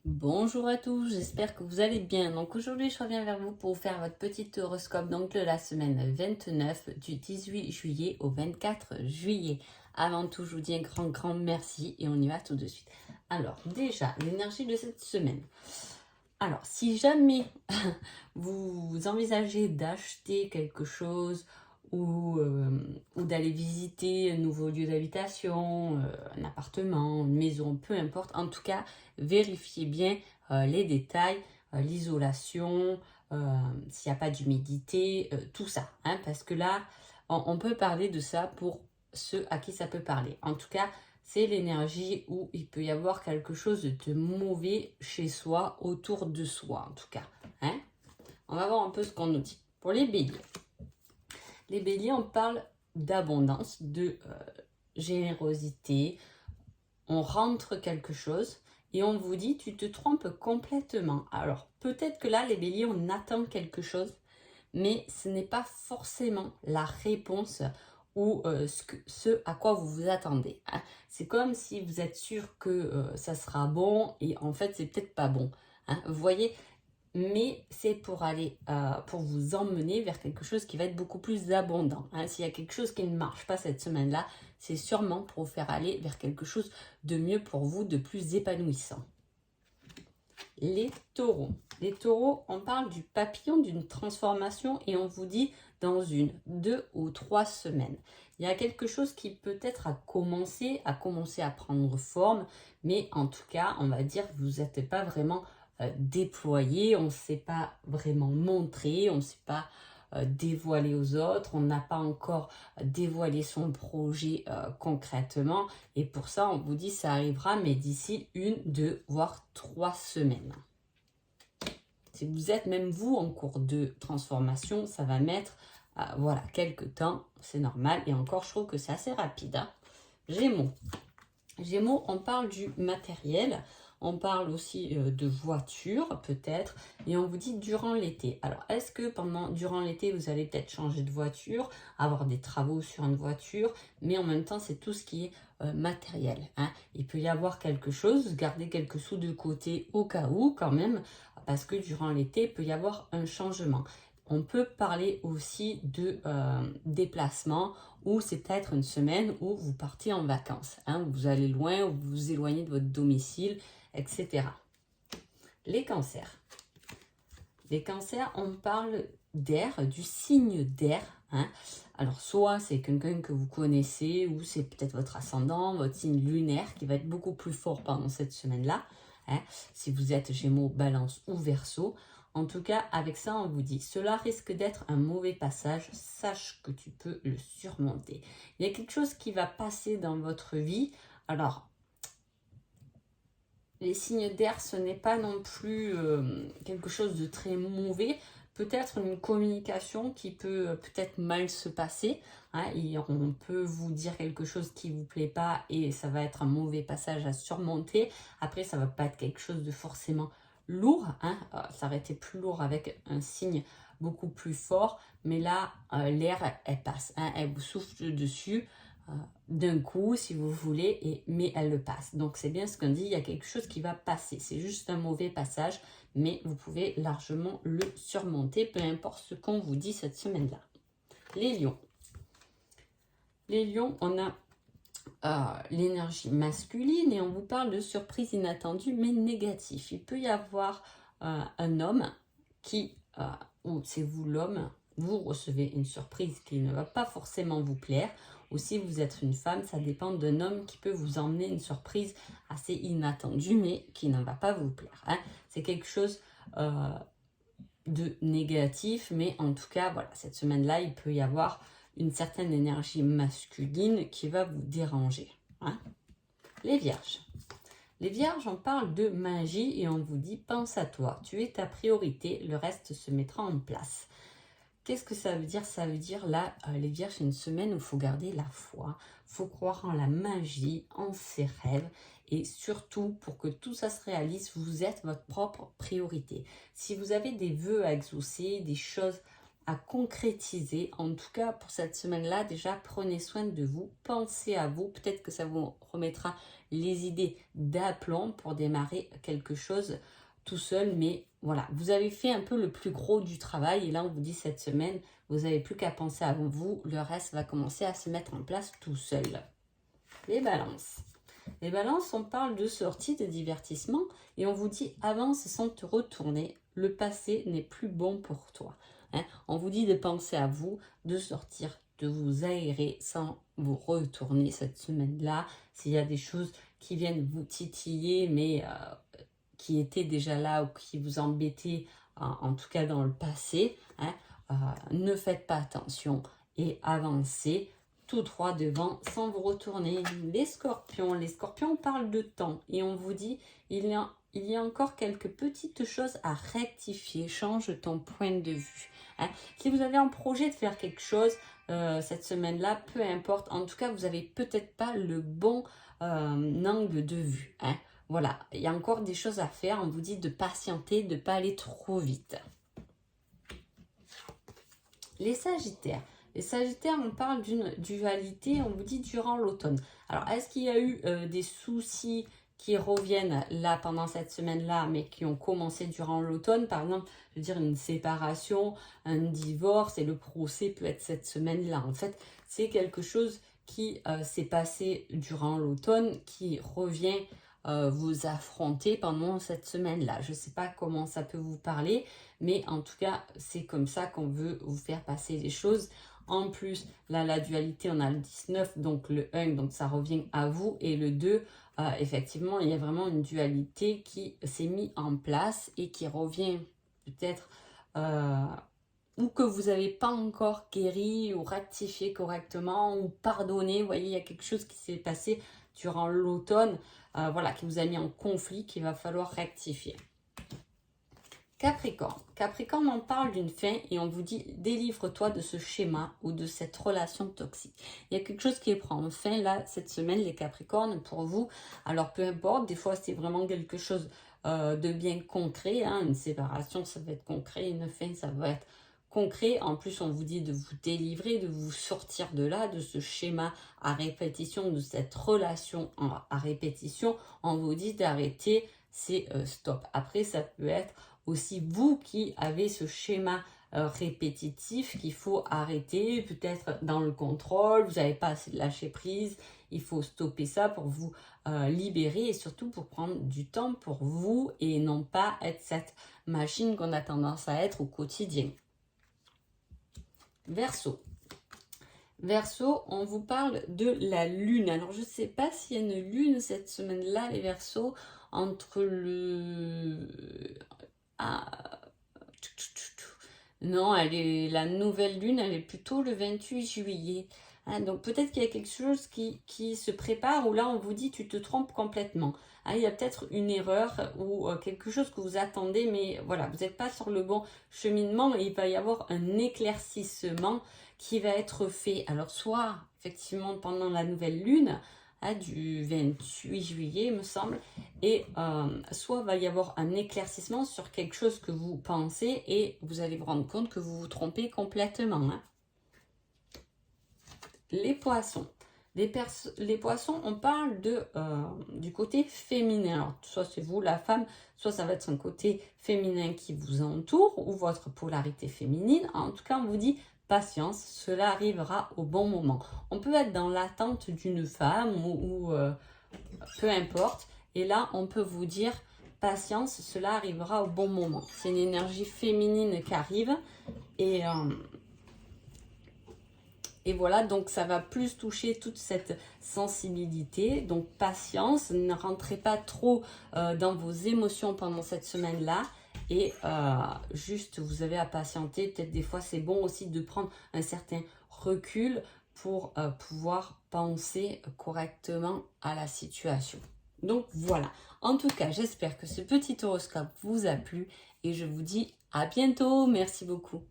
Bonjour à tous, j'espère que vous allez bien. Donc aujourd'hui, je reviens vers vous pour vous faire votre petit horoscope donc de la semaine 29 du 18 juillet au 24 juillet. Avant tout, je vous dis un grand merci et on y va tout de suite. Alors déjà, l'énergie de cette semaine. Alors, si jamais vous envisagez d'acheter quelque chose ou d'aller visiter un nouveau lieu d'habitation, un appartement, une maison, peu importe, en tout cas, vérifiez bien les détails, l'isolation, s'il n'y a pas d'humidité, tout ça. Hein, parce que là, on peut parler de ça pour ceux à qui ça peut parler. En tout cas, c'est l'énergie où il peut y avoir quelque chose de mauvais chez soi, autour de soi en tout cas. Hein, on va voir un peu ce qu'on nous dit. Pour les béliers. Les béliers, on parle d'abondance, de générosité. On rentre quelque chose et on vous dit tu te trompes complètement. Alors peut-être que là, les béliers, on attend quelque chose, mais ce n'est pas forcément la réponse ou ce à quoi vous vous attendez. Hein. C'est comme si vous êtes sûr que ça sera bon et en fait c'est peut-être pas bon. Hein. Vous voyez, mais c'est pour aller, pour vous emmener vers quelque chose qui va être beaucoup plus abondant. Hein. S'il y a quelque chose qui ne marche pas cette semaine-là, c'est sûrement pour vous faire aller vers quelque chose de mieux pour vous, de plus épanouissant. Les taureaux. Les taureaux, on parle du papillon, d'une transformation et on vous dit dans 1, 2 ou 3 semaines. Il y a quelque chose qui peut-être a commencé à prendre forme, mais en tout cas, on va dire que vous n'êtes pas vraiment déployé, on ne s'est pas vraiment montré, on ne s'est pas dévoilé aux autres, on n'a pas encore dévoilé son projet concrètement. Et pour ça, on vous dit ça arrivera, mais d'ici 1, 2 voire 3 semaines. Si vous êtes même vous en cours de transformation, ça va mettre voilà, quelques temps, c'est normal. Et encore, je trouve que c'est assez rapide. Hein. Gémeaux. Gémeaux, on parle du matériel. On parle aussi de voiture, peut-être, et on vous dit durant l'été. Alors, est-ce que durant l'été, vous allez peut-être changer de voiture, avoir des travaux sur une voiture, mais en même temps, c'est tout ce qui est matériel. Hein. Il peut y avoir quelque chose, garder quelques sous de côté au cas où, quand même, parce que durant l'été, il peut y avoir un changement. On peut parler aussi de déplacement, ou c'est peut-être une semaine où vous partez en vacances. Hein, vous allez loin, ou vous vous éloignez de votre domicile, etc. Les cancers. Les cancers, on parle d'air, du signe d'air. Hein. Alors, soit c'est quelqu'un que vous connaissez, ou c'est peut-être votre ascendant, votre signe lunaire qui va être beaucoup plus fort pendant cette semaine-là. Hein. Si vous êtes Gémeaux, Balance ou Verseau. En tout cas, avec ça, on vous dit, cela risque d'être un mauvais passage, sache que tu peux le surmonter. Il y a quelque chose qui va passer dans votre vie. Alors, les signes d'air, ce n'est pas non plus quelque chose de très mauvais. Peut-être une communication qui peut peut-être mal se passer. Hein, et on peut vous dire quelque chose qui ne vous plaît pas et ça va être un mauvais passage à surmonter. Après, ça ne va pas être quelque chose de forcément lourd. Hein, ça aurait été plus lourd avec un signe beaucoup plus fort. Mais là, l'air, elle passe. Hein, elle vous souffle dessus d'un coup, si vous voulez, mais elle le passe. Donc, c'est bien ce qu'on dit, il y a quelque chose qui va passer. C'est juste un mauvais passage, mais vous pouvez largement le surmonter, peu importe ce qu'on vous dit cette semaine-là. Les lions. Les lions, on a l'énergie masculine et on vous parle de surprises inattendues, mais négatives. Il peut y avoir un homme qui, ou c'est vous l'homme, vous recevez une surprise qui ne va pas forcément vous plaire, ou si vous êtes une femme, ça dépend d'un homme qui peut vous emmener une surprise assez inattendue, mais qui ne va pas vous plaire. Hein. C'est quelque chose de négatif, mais en tout cas, voilà, cette semaine-là, il peut y avoir une certaine énergie masculine qui va vous déranger. Hein. Les vierges. Les vierges, on parle de magie et on vous dit, pense à toi, tu es ta priorité, le reste se mettra en place. Qu'est-ce que ça veut dire? Ça veut dire là, les vierges, c'est une semaine où il faut garder la foi, il faut croire en la magie, en ses rêves. Et surtout, pour que tout ça se réalise, vous êtes votre propre priorité. Si vous avez des vœux à exaucer, des choses à concrétiser. En tout cas, pour cette semaine-là, déjà, prenez soin de vous, pensez à vous. Peut-être que ça vous remettra les idées d'aplomb pour démarrer quelque chose tout seul. Mais voilà, vous avez fait un peu le plus gros du travail. Et là, on vous dit cette semaine, vous n'avez plus qu'à penser à vous. Le reste va commencer à se mettre en place tout seul. Les balances. Les balances, on parle de sortie, de divertissement. Et on vous dit, avance sans te retourner. Le passé n'est plus bon pour toi. On vous dit de penser à vous, de sortir, de vous aérer sans vous retourner cette semaine-là. S'il y a des choses qui viennent vous titiller, mais qui étaient déjà là ou qui vous embêtaient, en tout cas dans le passé, ne faites pas attention et avancez tout droit devant sans vous retourner. Les scorpions parlent de temps et on vous dit il y a encore quelques petites choses à rectifier. Change ton point de vue. Si vous avez un projet de faire quelque chose cette semaine-là, peu importe. En tout cas, vous n'avez peut-être pas le bon angle de vue. Voilà, il y a encore des choses à faire. On vous dit de patienter, de ne pas aller trop vite. Les Sagittaires. Les Sagittaires, on parle d'une dualité, on vous dit durant l'automne. Alors, est-ce qu'il y a eu des soucis qui reviennent là pendant cette semaine-là, mais qui ont commencé durant l'automne? Par exemple, je veux dire une séparation, un divorce, et le procès peut être cette semaine-là. En fait, c'est quelque chose qui s'est passé durant l'automne, qui revient vous affronter pendant cette semaine-là. Je ne sais pas comment ça peut vous parler, mais en tout cas, c'est comme ça qu'on veut vous faire passer les choses. En plus, là, la dualité, on a le 19, donc le 1, donc ça revient à vous. Et le 2, effectivement, il y a vraiment une dualité qui s'est mise en place et qui revient peut-être ou que vous n'avez pas encore guéri ou rectifié correctement ou pardonné. Vous voyez, il y a quelque chose qui s'est passé durant l'automne, voilà, qui vous a mis en conflit, qu'il va falloir rectifier. Capricorne. Capricorne, on parle d'une fin et on vous dit délivre-toi de ce schéma ou de cette relation toxique. Il y a quelque chose qui prend fin là cette semaine, les Capricornes, pour vous. Alors peu importe, des fois c'est vraiment quelque chose de bien concret. Une séparation, ça va être concret. Une fin, ça va être concret. En plus, on vous dit de vous délivrer, de vous sortir de là, de ce schéma à répétition, de cette relation à répétition. On vous dit d'arrêter, c'est stop. Après, ça peut être aussi vous qui avez ce schéma répétitif qu'il faut arrêter, peut-être dans le contrôle, vous n'avez pas assez lâché prise, il faut stopper ça pour vous libérer et surtout pour prendre du temps pour vous et non pas être cette machine qu'on a tendance à être au quotidien. Verseau. Verseau, on vous parle de la lune. Alors, je ne sais pas s'il y a une lune cette semaine-là, les Verseaux, entre le... Non, la nouvelle lune, elle est plutôt le 28 juillet. Donc peut-être qu'il y a quelque chose qui se prépare où là on vous dit tu te trompes complètement. Il y a peut-être une erreur ou quelque chose que vous attendez, mais voilà, vous n'êtes pas sur le bon cheminement et il va y avoir un éclaircissement qui va être fait. Alors soit effectivement pendant la nouvelle lune, du 28 juillet, il me semble, et soit va y avoir un éclaircissement sur quelque chose que vous pensez et vous allez vous rendre compte que vous vous trompez complètement. Les poissons. Les poissons, on parle du côté féminin. Alors, soit c'est vous, la femme, soit ça va être un côté féminin qui vous entoure ou votre polarité féminine. En tout cas, on vous dit patience, cela arrivera au bon moment. On peut être dans l'attente d'une femme ou peu importe. Et là, on peut vous dire patience, cela arrivera au bon moment. C'est une énergie féminine qui arrive et voilà, donc ça va plus toucher toute cette sensibilité. Donc patience, ne rentrez pas trop dans vos émotions pendant cette semaine-là. Et juste, vous avez à patienter. Peut-être des fois, c'est bon aussi de prendre un certain recul pour pouvoir penser correctement à la situation. Donc voilà, en tout cas, j'espère que ce petit horoscope vous a plu et je vous dis à bientôt. Merci beaucoup.